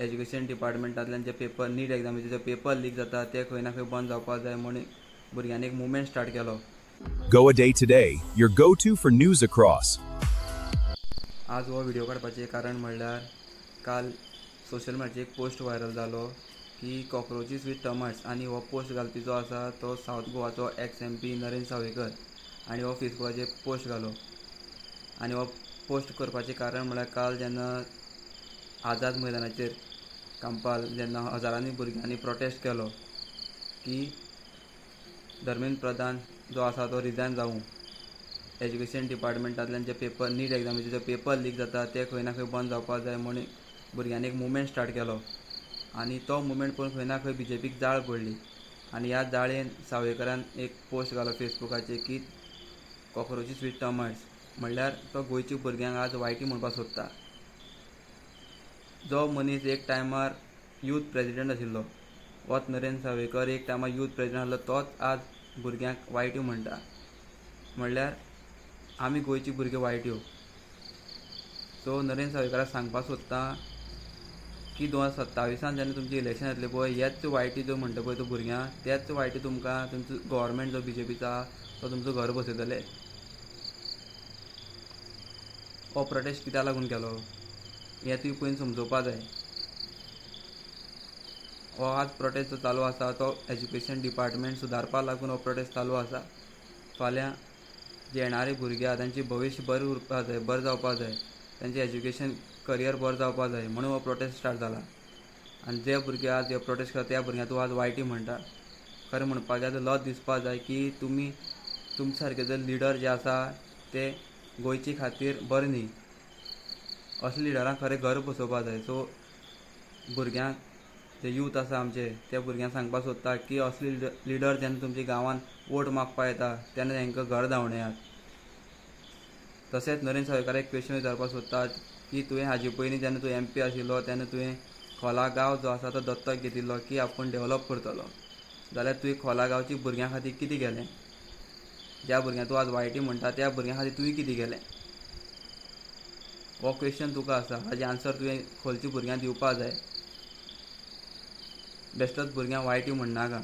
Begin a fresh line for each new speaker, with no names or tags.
Education डिपार्टमेंटांतल्यान जे paper नीट एग्जामीचे जे paper leak जाता ते खंय ना खंय बंद जावपाक जाय म्हणून भुरग्यांनी एक मुवमेंट स्टार्ट केलो.
Go a day today, your go-to for news across.
आज हो व्हिडिओ काडपाचें कारण म्हणल्यार काल सोशल मिडियाचेर एक पोस्ट व्हायरल जालो की कॉक्रोचीस विथ टमाट्स आनी हो पोस्ट घालपी जो आसा तो south गोवाचो x MP Narendra Sawaikar आनी हो फेसबुकाचेर पोस्ट घालो. आनी हो पोस्ट करपाचें कारण म्हणल्यार काल जेन्ना आझाद मैदानाचेर कांपाल जेन्ना हजारांनी भुरग्यांनी प्रोटेस्ट केलो की धर्मेंद्र प्रधान जो आसा तो रिजायन जावं, एज्युकेशन डिपार्टमेंटांतल्यान जे पेपर नीट एग्जामीचे जे पेपर लीक जाता ते खंय ना खंय बंद जावपाक जाय म्हणून भुरग्यांनी एक मुवमेंट स्टार्ट केलो. आनी तो मुवमेंट पळोवन खंय ना खंय BJPक जाळ पडली आनी ह्या जाळेन सावयकरान एक पोस्ट घालो फेसबुकाचेर की कॉक्रोचीस विथ टमाट्स, म्हणल्यार तो गोंयच्या भुरग्यांक आज वायटी म्हणपाक सोदता. जो मनीस एक टायमार यूथ प्रेजिडेंट आशिल्लो, होच नरेंद्र सावयकर एक टायमार यूथ प्रेजिडेंट आसलो, तोच आज भुरग्यांक वायट्यो म्हणटा. म्हणल्यार आमी गोंयची भुरगे वायट्यो. सो नरेंद्र सावयकराक सांगपाक सोदता की 2027 जेन्ना तुमची इलेक्शन जातली पळय, ह्याच वायटी ज्यो म्हणटा पळय तो भुरग्यांक, त्याच वायटी तुमकां तुमचो गव्हर्मेंट जो BJPचो आसा तो तुमचो घर बसयतले. हो प्रोटेस्ट कित्याक लागून केलो हें तुवें पयलीं समजोवपा जाय. हो आज प्रोटेस्ट जो चालू आसा तो एज्युकेशन डिपार्टमेंट सुदारपा लागून हो प्रोटेस्ट चालू आसा. फाल्यां जे येणारे भुरगे आसा तांचें भविश्य बरें उरपाक जाय, बरें जावपाक जाय, तांचें एज्युकेशन करियर बरें जावपाक जाय म्हणून हो प्रोटेस्ट स्टार्ट जाला. आनी जे भुरगे आज हे प्रोटेस्ट करता त्या भुरग्यांक तूं आज वायटी म्हणटा. खरें म्हणपाक गेल्यार लज दिसपा जाय की तुमी तुमचे सारके जे लिडर जे आसा ते गोंयचे खातीर बरे न्ही. असले लिडरांक खरें घर बसोवपा जाय. सो भुरग्यांक जे यूथ आसा आमचे त्या भुरग्यांक सांगपाक सोदता की असले लिडर जेन्ना तुमच्या गांवांत वोट मागपा येता तेन्ना तांकां घर धांवडायात. तशेंच नरेंद्र सावयकाराक एक क्वेश्चन विचारपाक सोदता की तुवें हाजे पयलीं जेन्ना तूं MP आशिल्लो तेन्ना तुवें खोला गांव जो आसा तो दत्तक घेतिल्लो की आपूण डेव्हलप करतलो, जाल्यार तुवें खोला गांवच्या भुरग्यां खातीर कितें केलें? ज्या भुरग्यांक तूं आज वायटी म्हणटा त्या भुरग्यां खातीर तुवें कितें केलें? हो क्वेश्चन तुका आसा, हाजे आन्सर तुवें खंयच्या भुरग्यांक दिवपा जाय. बेश्टोच भुरग्यांक वायटी म्हणनाका.